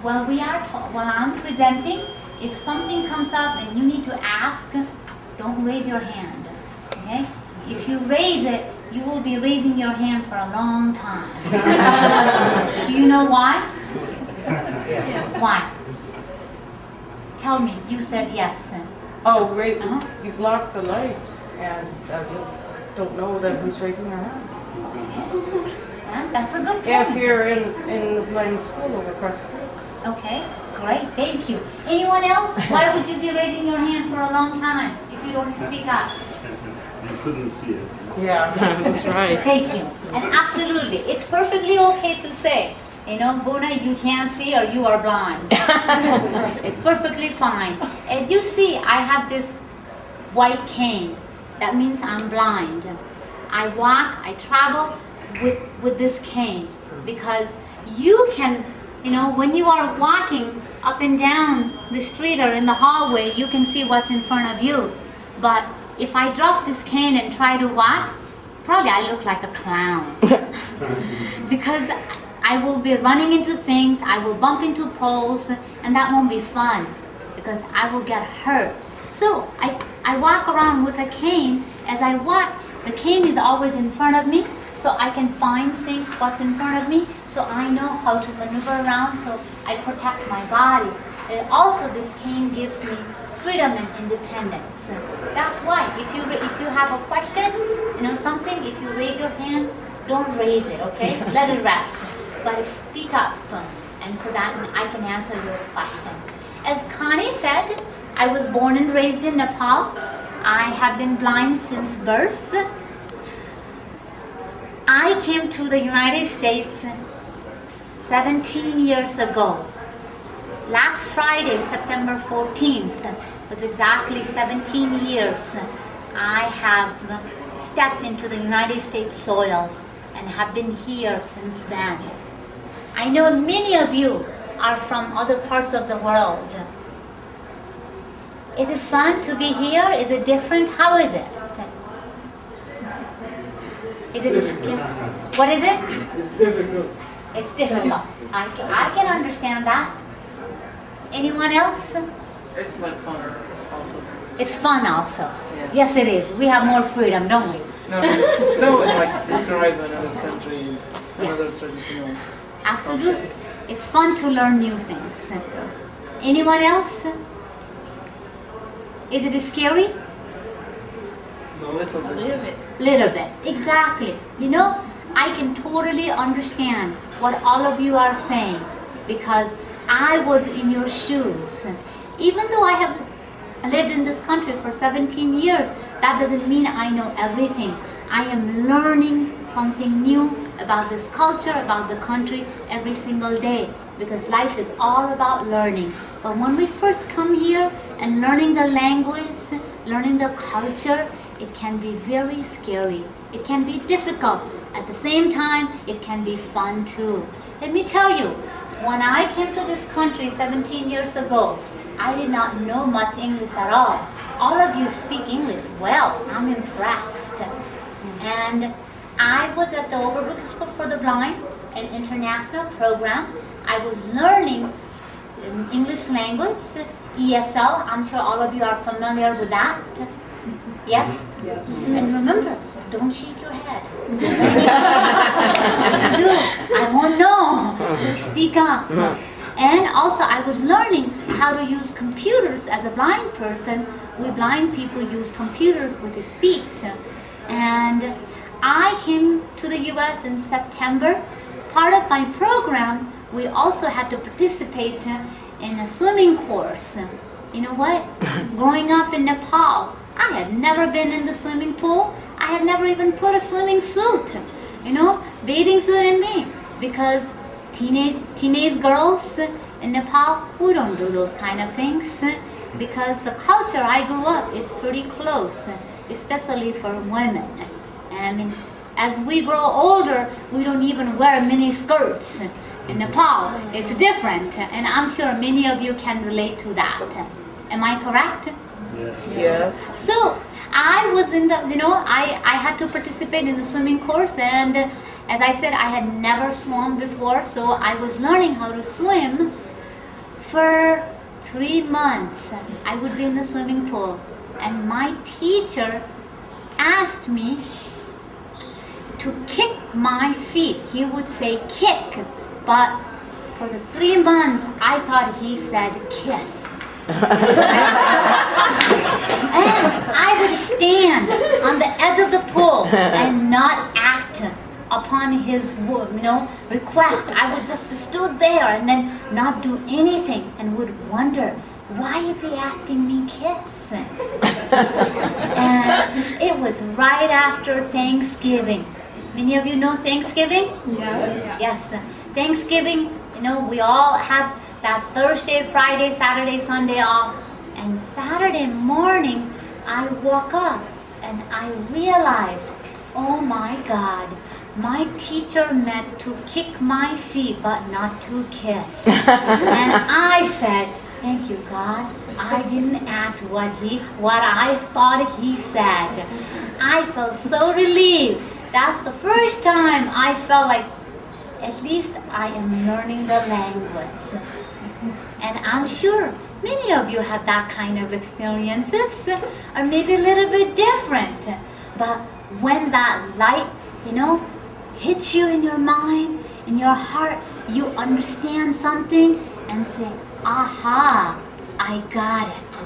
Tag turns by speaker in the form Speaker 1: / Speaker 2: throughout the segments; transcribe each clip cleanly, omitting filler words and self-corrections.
Speaker 1: while I'm presenting, if something comes up and you need to ask, don't raise your hand, okay? If you raise it, you will be raising your hand for a long time. Do you know why?
Speaker 2: Yes.
Speaker 1: Why? Tell me, you said yes.
Speaker 2: Oh, wait, you blocked the light, and you don't know that who's raising their hand.
Speaker 1: Okay. Yeah, that's a good point.
Speaker 2: If you're in the blind school over across the street.
Speaker 1: Okay, great, thank you. Anyone else? Why would you be raising your hand for a long time if you don't speak up?
Speaker 3: You couldn't see it.
Speaker 2: Yeah, that's right.
Speaker 1: Thank you. And absolutely, it's perfectly okay to say, you know, Buna, you can't see or you are blind. It's perfectly fine. As you see, I have this white cane. That means I'm blind. I walk, I travel with this cane because you can, you know, when you are walking up and down the street or in the hallway, you can see what's in front of you. But if I drop this cane and try to walk, probably I look like a clown. Because I will be running into things, I will bump into poles, and that won't be fun because I will get hurt. So I walk around with a cane. As I walk, the cane is always in front of me, so I can find things what's in front of me, so I know how to maneuver around, so I protect my body. And also this cane gives me freedom and independence. That's why if you have a question, you know something, if you raise your hand, don't raise it, okay? Let it rest. But speak up, and so that I can answer your question. As Connie said, I was born and raised in Nepal. I have been blind since birth. I came to the United States 17 years ago. Last Friday, September 14th, was exactly 17 years. I have stepped into the United States soil and have been here since then. I know many of you are from other parts of the world. Is it fun to be here? Is it different? How is it? Is it scary? What is it?
Speaker 4: It's difficult.
Speaker 1: It's difficult. I can understand that. Anyone else?
Speaker 5: It's like fun also.
Speaker 1: It's fun also.
Speaker 5: Yeah.
Speaker 1: Yes, it is. We have more freedom, don't we?
Speaker 5: No, it's like describe another country, another
Speaker 1: Yes.
Speaker 5: traditional.
Speaker 1: Absolutely. It's fun to learn new things. Anyone else? Is it scary?
Speaker 5: A little bit.
Speaker 1: Little bit. Exactly. You know, I can totally understand what all of you are saying because I was in your shoes. Even though I have lived in this country for 17 years, that doesn't mean I know everything. I am learning something new about this culture, about the country every single day because life is all about learning. But when we first come here and learning the language, learning the culture, it can be very scary. It can be difficult. At the same time, it can be fun too. Let me tell you, when I came to this country 17 years ago, I did not know much English at all. All of you speak English well. I'm impressed. And I was at the Overbrook School for the Blind, an international program. I was learning English language, ESL. I'm sure all of you are familiar with that. Yes?
Speaker 4: Yes.
Speaker 1: And remember, don't shake your head. If you do, I won't know. So speak up. And also I was learning how to use computers as a blind person. We blind people use computers with speech. And I came to the US in September. Part of my program, we also had to participate in a swimming course. You know what? Growing up in Nepal, I had never been in the swimming pool. I had never even put a swimming suit, you know, bathing suit in me. Because teenage girls in Nepal, we don't do those kind of things. Because the culture I grew up, it's pretty close, especially for women. I mean, as we grow older, we don't even wear mini skirts. In Nepal, it's different, and I'm sure many of you can relate to that. Am I correct?
Speaker 3: Yes.
Speaker 2: Yes.
Speaker 1: So I was in the, you know, I had to participate in the swimming course, and as I said, I had never swum before, so I was learning how to swim. For 3 months, I would be in the swimming pool, and my teacher asked me to kick my feet. He would say kick, but for the 3 months, I thought he said kiss. And I would stand on the edge of the pool and not act upon his request. I would just stood there and then not do anything and would wonder, why is he asking me kiss? And it was right after Thanksgiving. Many of you know Thanksgiving?
Speaker 2: Yes.
Speaker 1: Yes. Thanksgiving, we all have that Thursday, Friday, Saturday, Sunday off. And Saturday morning, I woke up and I realized, oh my God, my teacher meant to kick my feet but not to kiss. And I said, thank you, God. I didn't act what I thought he said. I felt so relieved. That's the first time I felt like at least I am learning the language. And I'm sure many of you have that kind of experiences, or maybe a little bit different. But when that light, hits you in your mind, in your heart, you understand something and say, aha, I got it.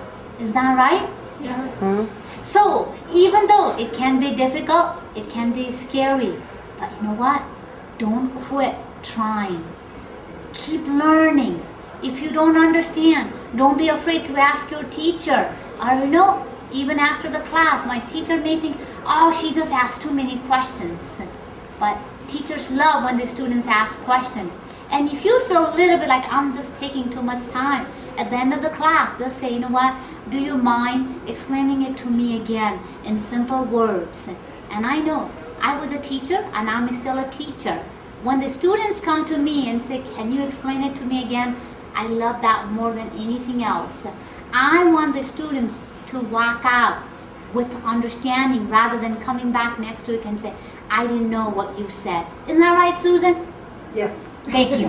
Speaker 1: Is that right?
Speaker 2: Yeah.
Speaker 1: So, even though it can be difficult, it can be scary, but you know what? Don't quit trying. Keep learning. If you don't understand, don't be afraid to ask your teacher. Or even after the class, my teacher may think, oh, she just asked too many questions. But teachers love when the students ask questions. And if you feel a little bit like I'm just taking too much time, at the end of the class, just say, you know what, do you mind explaining it to me again in simple words? And I know, I was a teacher and I'm still a teacher. When the students come to me and say, can you explain it to me again? I love that more than anything else. I want the students to walk out with understanding rather than coming back next week and say, I didn't know what you said. Isn't that right, Susan?
Speaker 2: Yes.
Speaker 1: Thank you.